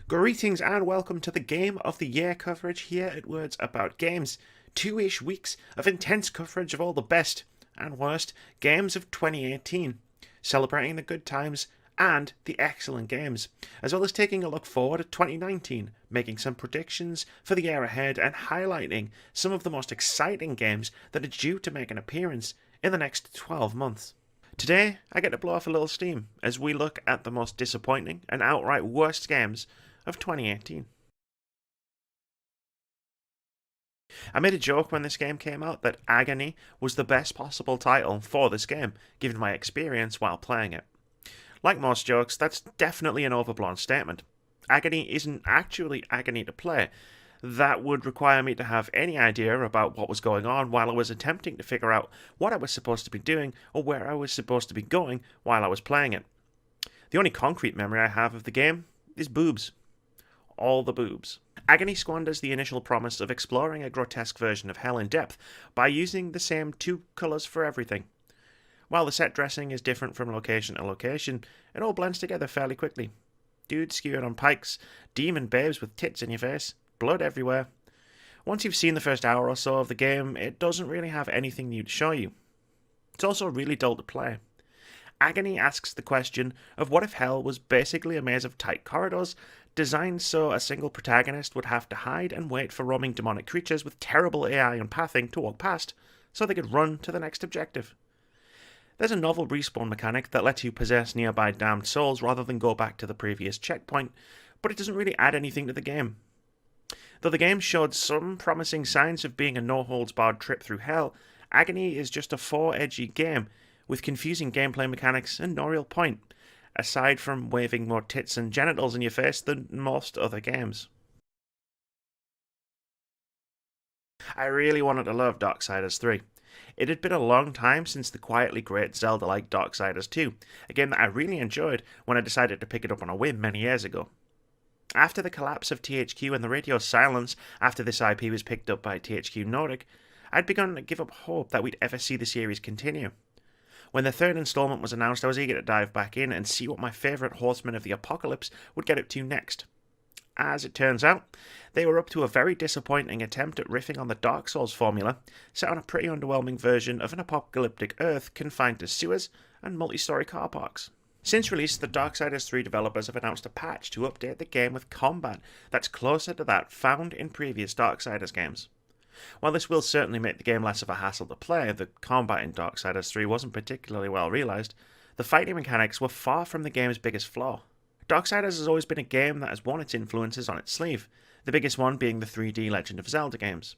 Greetings and welcome to the Game of the Year coverage here at Words About Games. 2-ish weeks of intense coverage of all the best and worst games of 2018, celebrating the good times and the excellent games, as well as taking a look forward at 2019, making some predictions for the year ahead and highlighting some of the most exciting games that are due to make an appearance in the next 12 months. Today, I get to blow off a little steam as we look at the most disappointing and outright worst games of 2018. I made a joke when this game came out that Agony was the best possible title for this game, given my experience while playing it. Like most jokes, that's definitely an overblown statement. Agony isn't actually Agony to play. That would require me to have any idea about what was going on while I was attempting to figure out what I was supposed to be doing or where I was supposed to be going while I was playing it. The only concrete memory I have of the game is boobs. All the boobs. Agony squanders the initial promise of exploring a grotesque version of hell in depth by using the same two colours for everything. While the set dressing is different from location to location, it all blends together fairly quickly. Dudes skewing on pikes, demon babes with tits in your face, blood everywhere. Once you've seen the first hour or so of the game, it doesn't really have anything new to show you. It's also really dull to play. Agony asks the question of what if hell was basically a maze of tight corridors, designed so a single protagonist would have to hide and wait for roaming demonic creatures with terrible AI and pathing to walk past, so they could run to the next objective. There's a novel respawn mechanic that lets you possess nearby damned souls rather than go back to the previous checkpoint, but it doesn't really add anything to the game. Though the game showed some promising signs of being a no-holds-barred trip through hell, Agony is just a 4-edgy game, with confusing gameplay mechanics and no real point, aside from waving more tits and genitals in your face than most other games. I really wanted to love Darksiders 3. It had been a long time since the quietly great Zelda-like Darksiders 2, a game that I really enjoyed when I decided to pick it up on a whim many years ago. After the collapse of THQ and the radio silence after this IP was picked up by THQ Nordic, I'd begun to give up hope that we'd ever see the series continue. When the third installment was announced, I was eager to dive back in and see what my favourite Horsemen of the Apocalypse would get up to next. As it turns out, they were up to a very disappointing attempt at riffing on the Dark Souls formula, set on a pretty underwhelming version of an apocalyptic Earth confined to sewers and multi-story car parks. Since release, the Darksiders 3 developers have announced a patch to update the game with combat that's closer to that found in previous Darksiders games. While this will certainly make the game less of a hassle to play, the combat in Darksiders 3 wasn't particularly well realised. The fighting mechanics were far from the game's biggest flaw. Darksiders has always been a game that has worn its influences on its sleeve, the biggest one being the 3D Legend of Zelda games.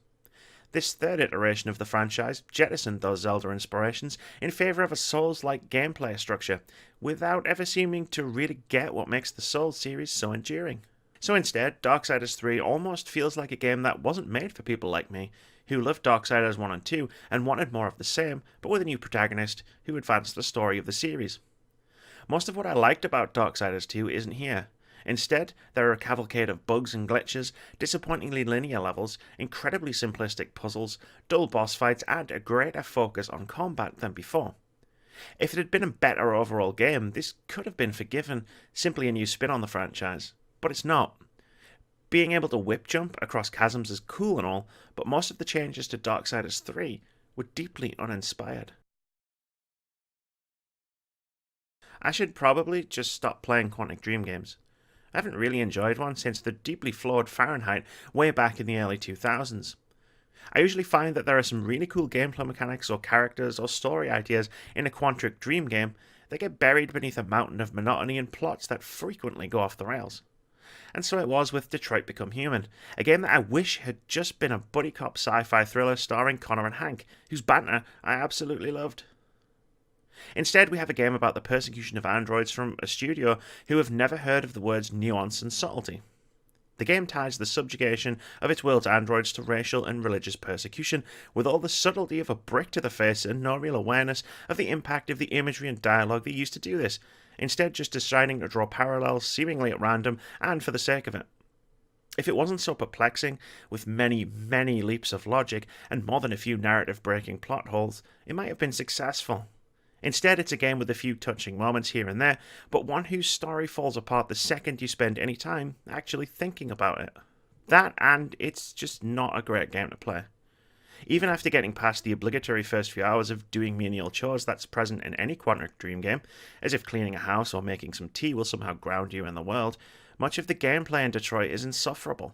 This third iteration of the franchise jettisoned those Zelda inspirations in favour of a Souls-like gameplay structure, without ever seeming to really get what makes the Souls series so enduring. So instead, Darksiders 3 almost feels like a game that wasn't made for people like me, who loved Darksiders 1 and 2 and wanted more of the same, but with a new protagonist who advanced the story of the series. Most of what I liked about Darksiders 2 isn't here. Instead, there are a cavalcade of bugs and glitches, disappointingly linear levels, incredibly simplistic puzzles, dull boss fights, and a greater focus on combat than before. If it had been a better overall game, this could have been forgiven, simply a new spin on the franchise. But it's not. Being able to whip jump across chasms is cool and all, but most of the changes to Darksiders 3 were deeply uninspired. I should probably just stop playing Quantic Dream games. I haven't really enjoyed one since the deeply flawed Fahrenheit way back in the early 2000s. I usually find that there are some really cool gameplay mechanics or characters or story ideas in a Quantic Dream game that get buried beneath a mountain of monotony and plots that frequently go off the rails. And so it was with Detroit Become Human, a game that I wish had just been a buddy cop sci-fi thriller starring Connor and Hank, whose banter I absolutely loved. Instead, we have a game about the persecution of androids from a studio who have never heard of the words nuance and subtlety. The game ties the subjugation of its world's androids to racial and religious persecution, with all the subtlety of a brick to the face and no real awareness of the impact of the imagery and dialogue they used to do this, instead just deciding to draw parallels seemingly at random and for the sake of it. If it wasn't so perplexing, with many, many leaps of logic and more than a few narrative-breaking plot holes, it might have been successful. Instead, it's a game with a few touching moments here and there, but one whose story falls apart the second you spend any time actually thinking about it. That, and it's just not a great game to play. Even after getting past the obligatory first few hours of doing menial chores that's present in any Quantic Dream game, as if cleaning a house or making some tea will somehow ground you in the world, much of the gameplay in Detroit is insufferable.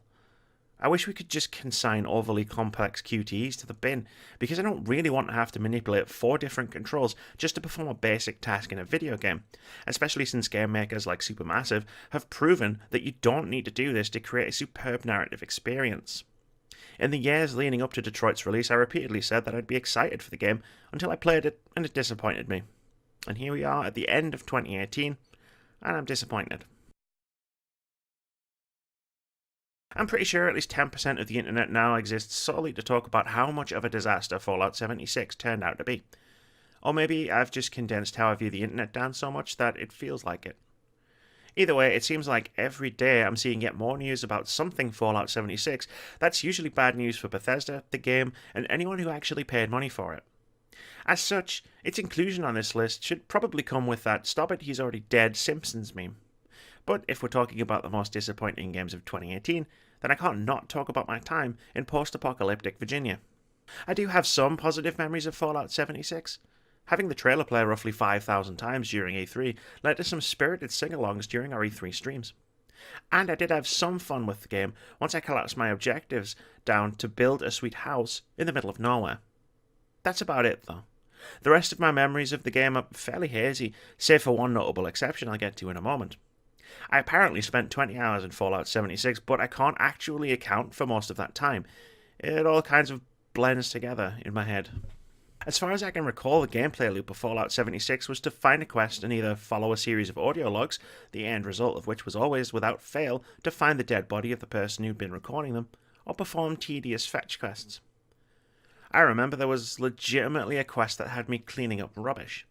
I wish we could just consign overly complex QTEs to the bin, because I don't really want to have to manipulate 4 different controls just to perform a basic task in a video game, especially since game makers like Supermassive have proven that you don't need to do this to create a superb narrative experience. In the years leading up to Detroit's release, I repeatedly said that I'd be excited for the game until I played it and it disappointed me. And here we are at the end of 2018, and I'm disappointed. I'm pretty sure at least 10% of the internet now exists solely to talk about how much of a disaster Fallout 76 turned out to be. Or maybe I've just condensed how I view the internet down so much that it feels like it. Either way, it seems like every day I'm seeing yet more news about something Fallout 76 that's usually bad news for Bethesda, the game, and anyone who actually paid money for it. As such, its inclusion on this list should probably come with that "stop it, he's already dead" Simpsons meme. But if we're talking about the most disappointing games of 2018, then I can't not talk about my time in post-apocalyptic Virginia. I do have some positive memories of Fallout 76. Having the trailer play roughly 5,000 times during E3 led to some spirited sing-alongs during our E3 streams. And I did have some fun with the game once I collapsed my objectives down to build a sweet house in the middle of nowhere. That's about it, though. The rest of my memories of the game are fairly hazy, save for one notable exception I'll get to in a moment. I apparently spent 20 hours in Fallout 76, but I can't actually account for most of that time. It all kinds of blends together in my head. As far as I can recall, the gameplay loop of Fallout 76 was to find a quest and either follow a series of audio logs, the end result of which was always, without fail, to find the dead body of the person who'd been recording them, or perform tedious fetch quests. I remember there was legitimately a quest that had me cleaning up rubbish.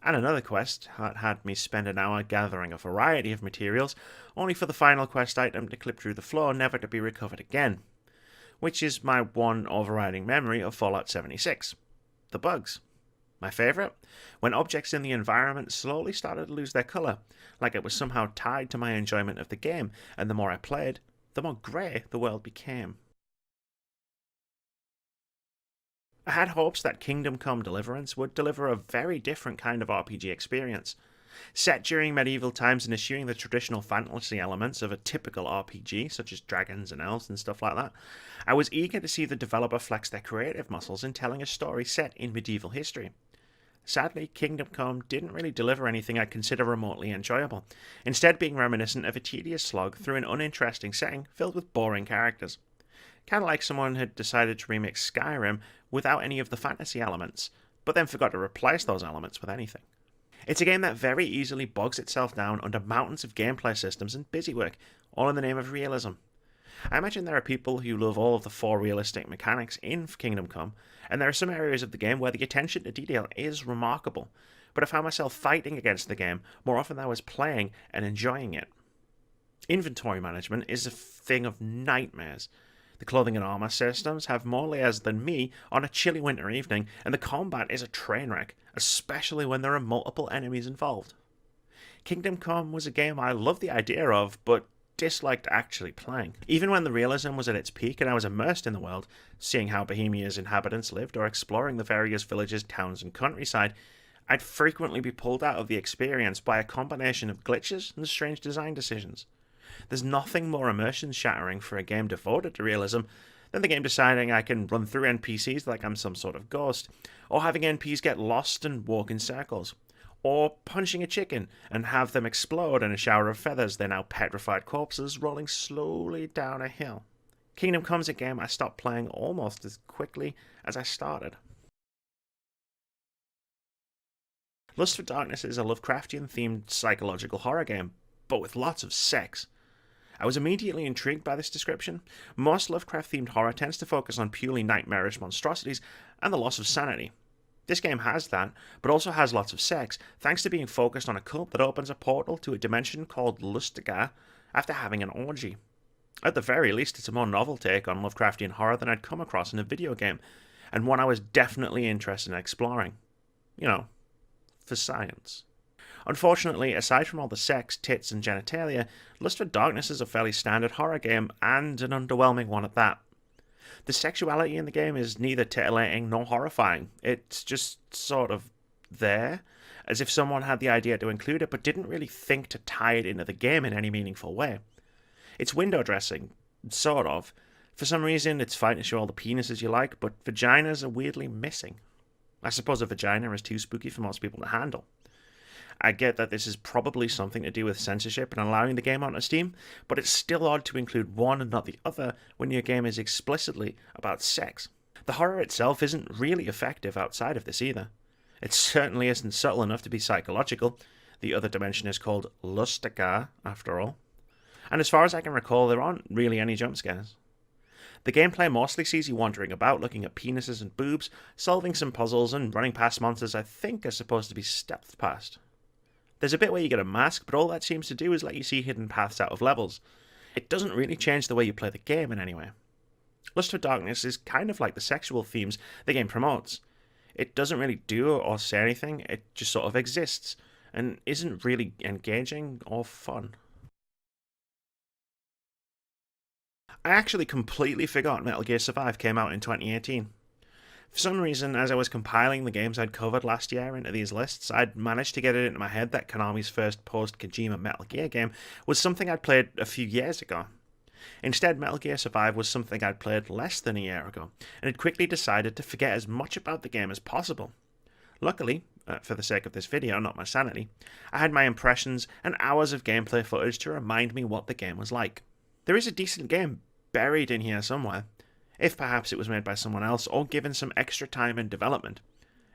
And another quest that had me spend an hour gathering a variety of materials, only for the final quest item to clip through the floor, never to be recovered again. Which is my one overriding memory of Fallout 76. The bugs. My favourite? When objects in the environment slowly started to lose their colour, like it was somehow tied to my enjoyment of the game, and the more I played, the more grey the world became. I had hopes that Kingdom Come Deliverance would deliver a very different kind of RPG experience. Set during medieval times and eschewing the traditional fantasy elements of a typical RPG, such as dragons and elves and stuff like that, I was eager to see the developer flex their creative muscles in telling a story set in medieval history. Sadly, Kingdom Come didn't really deliver anything I'd consider remotely enjoyable, instead being reminiscent of a tedious slog through an uninteresting setting filled with boring characters. Kind of like someone had decided to remix Skyrim without any of the fantasy elements, but then forgot to replace those elements with anything. It's a game that very easily bogs itself down under mountains of gameplay systems and busywork, all in the name of realism. I imagine there are people who love all of the 4 realistic mechanics in Kingdom Come, and there are some areas of the game where the attention to detail is remarkable, but I found myself fighting against the game more often than I was playing and enjoying it. Inventory management is a thing of nightmares. The clothing and armor systems have more layers than me on a chilly winter evening, and the combat is a train wreck, especially when there are multiple enemies involved. Kingdom Come was a game I loved the idea of, but disliked actually playing. Even when the realism was at its peak and I was immersed in the world, seeing how Bohemia's inhabitants lived or exploring the various villages, towns, and countryside, I'd frequently be pulled out of the experience by a combination of glitches and strange design decisions. There's nothing more immersion-shattering for a game devoted to realism than the game deciding I can run through NPCs like I'm some sort of ghost, or having NPCs get lost and walk in circles, or punching a chicken and have them explode in a shower of feathers, they're now petrified corpses rolling slowly down a hill. Kingdom Come's a game I stopped playing almost as quickly as I started. Lust for Darkness is a Lovecraftian-themed psychological horror game, but with lots of sex. I was immediately intrigued by this description. Most Lovecraft-themed horror tends to focus on purely nightmarish monstrosities and the loss of sanity. This game has that, but also has lots of sex, thanks to being focused on a cult that opens a portal to a dimension called Lustiger after having an orgy. At the very least, it's a more novel take on Lovecraftian horror than I'd come across in a video game, and one I was definitely interested in exploring. You know, for science. Unfortunately, aside from all the sex, tits, and genitalia, Lust for Darkness is a fairly standard horror game, and an underwhelming one at that. The sexuality in the game is neither titillating nor horrifying. It's just sort of there, as if someone had the idea to include it but didn't really think to tie it into the game in any meaningful way. It's window dressing, sort of. For some reason, it's fine to show all the penises you like, but vaginas are weirdly missing. I suppose a vagina is too spooky for most people to handle. I get that this is probably something to do with censorship and allowing the game onto Steam, but it's still odd to include one and not the other when your game is explicitly about sex. The horror itself isn't really effective outside of this either. It certainly isn't subtle enough to be psychological. The other dimension is called Lustica, after all. And as far as I can recall, there aren't really any jump scares. The gameplay mostly sees you wandering about, looking at penises and boobs, solving some puzzles, and running past monsters I think are supposed to be stealthed past. There's a bit where you get a mask, but all that seems to do is let you see hidden paths out of levels. It doesn't really change the way you play the game in any way. Lust for Darkness is kind of like the sexual themes the game promotes. It doesn't really do or say anything, it just sort of exists, and isn't really engaging or fun. I actually completely forgot Metal Gear Survive came out in 2018. For some reason, as I was compiling the games I'd covered last year into these lists, I'd managed to get it into my head that Konami's first post-Kojima Metal Gear game was something I'd played a few years ago. Instead, Metal Gear Survive was something I'd played less than a year ago, and had quickly decided to forget as much about the game as possible. Luckily, for the sake of this video, not my sanity, I had my impressions and hours of gameplay footage to remind me what the game was like. There is a decent game buried in here somewhere, if perhaps it was made by someone else or given some extra time in development.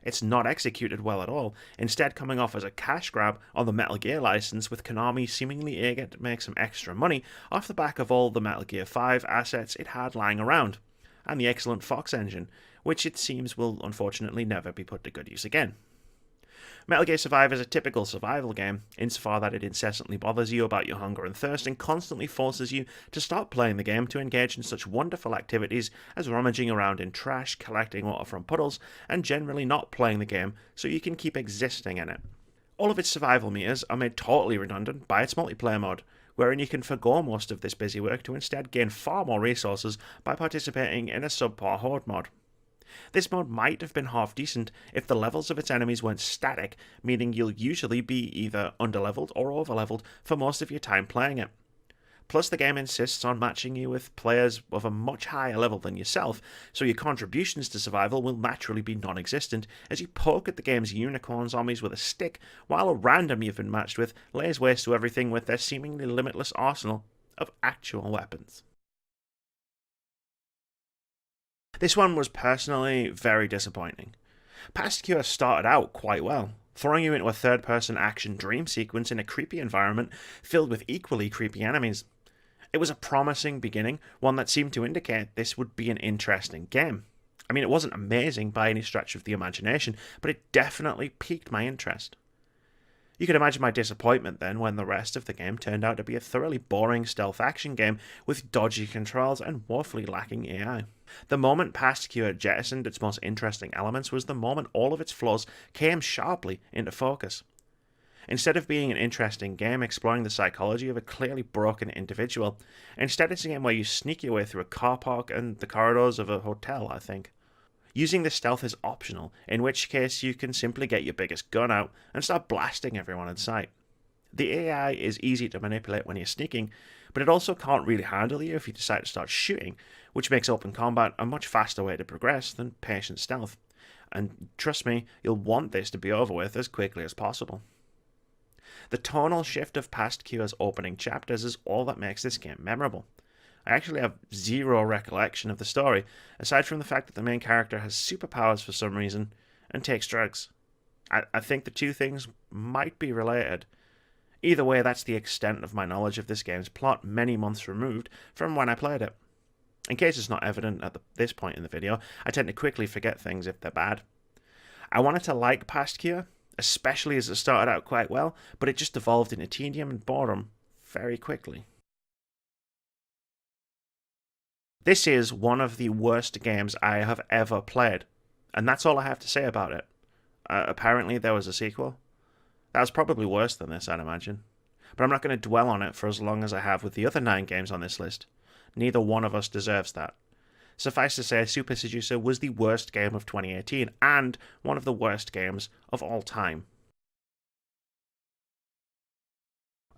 It's not executed well at all, instead coming off as a cash grab on the Metal Gear license, with Konami seemingly eager to make some extra money off the back of all the Metal Gear 5 assets it had lying around, and the excellent Fox engine, which it seems will unfortunately never be put to good use again. Metal Gear Survive is a typical survival game, insofar that it incessantly bothers you about your hunger and thirst and constantly forces you to stop playing the game to engage in such wonderful activities as rummaging around in trash, collecting water from puddles, and generally not playing the game so you can keep existing in it. All of its survival meters are made totally redundant by its multiplayer mode, wherein you can forgo most of this busy work to instead gain far more resources by participating in a subpar horde mod. This mode might have been half decent if the levels of its enemies weren't static, meaning you'll usually be either underleveled or overleveled for most of your time playing it. Plus, the game insists on matching you with players of a much higher level than yourself, so your contributions to survival will naturally be non-existent as you poke at the game's unicorn zombies with a stick, while a random you've been matched with lays waste to everything with their seemingly limitless arsenal of actual weapons. This one was personally very disappointing. Past Cure started out quite well, throwing you into a third-person action dream sequence in a creepy environment filled with equally creepy enemies. It was a promising beginning, one that seemed to indicate this would be an interesting game. I mean, it wasn't amazing by any stretch of the imagination, but it definitely piqued my interest. You can imagine my disappointment then when the rest of the game turned out to be a thoroughly boring stealth action game with dodgy controls and woefully lacking AI. The moment Past Cure jettisoned its most interesting elements was the moment all of its flaws came sharply into focus. Instead of being an interesting game exploring the psychology of a clearly broken individual, instead it's a game where you sneak your way through a car park and the corridors of a hotel, I think. Using the stealth is optional, in which case you can simply get your biggest gun out and start blasting everyone in sight. The AI is easy to manipulate when you're sneaking, but it also can't really handle you if you decide to start shooting, which makes open combat a much faster way to progress than patient stealth. And trust me, you'll want this to be over with as quickly as possible. The tonal shift of Past Cure's opening chapters is all that makes this game memorable. I actually have zero recollection of the story, aside from the fact that the main character has superpowers for some reason and takes drugs. I think the two things might be related. Either way, that's the extent of my knowledge of this game's plot, many months removed from when I played it. In case it's not evident at this point in the video, I tend to quickly forget things if they're bad. I wanted to like Past Cure, especially as it started out quite well, but it just evolved into tedium and boredom very quickly. This is one of the worst games I have ever played, and that's all I have to say about it. Apparently there was a sequel. That was probably worse than this, I'd imagine. But I'm not going to dwell on it for as long as I have with the other 9 games on this list. Neither one of us deserves that. Suffice to say, Super Seducer was the worst game of 2018, and one of the worst games of all time.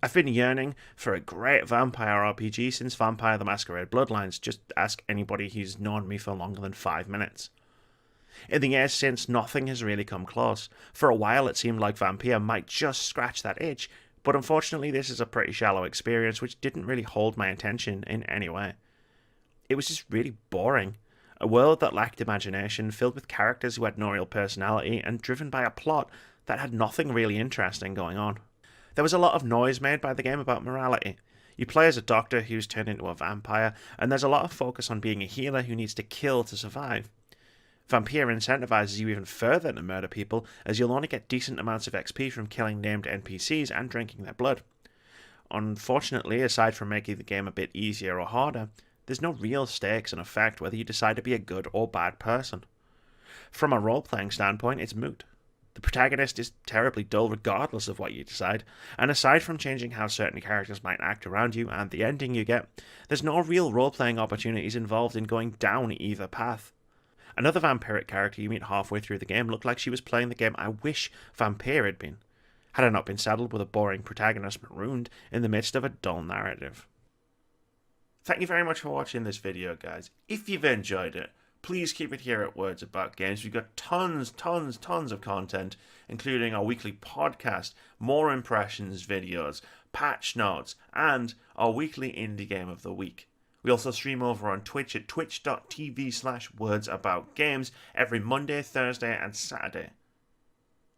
I've been yearning for a great vampire RPG since Vampire the Masquerade Bloodlines. Just ask anybody who's known me for longer than 5 minutes. In the years since, nothing has really come close. For a while it seemed like Vampire might just scratch that itch, but unfortunately this is a pretty shallow experience which didn't really hold my attention in any way. It was just really boring. A world that lacked imagination, filled with characters who had no real personality, and driven by a plot that had nothing really interesting going on. There was a lot of noise made by the game about morality. You play as a doctor who's turned into a vampire, and there's a lot of focus on being a healer who needs to kill to survive. Vampire incentivizes you even further to murder people, as you'll only get decent amounts of XP from killing named NPCs and drinking their blood. Unfortunately, aside from making the game a bit easier or harder, there's no real stakes in effect whether you decide to be a good or bad person. From a role-playing standpoint, it's moot. The protagonist is terribly dull regardless of what you decide, and aside from changing how certain characters might act around you and the ending you get, there's no real role-playing opportunities involved in going down either path. Another vampiric character you meet halfway through the game looked like she was playing the game I wish Vampire had been, had I not been saddled with a boring protagonist marooned in the midst of a dull narrative. Thank you very much for watching this video, guys. If you've enjoyed it, please keep it here at Words About Games. We've got tons of content, including our weekly podcast, more impressions videos, patch notes, and our weekly indie game of the week. We also stream over on Twitch at twitch.tv/wordsaboutgames every Monday, Thursday, and Saturday.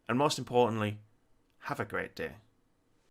And most importantly, have a great day.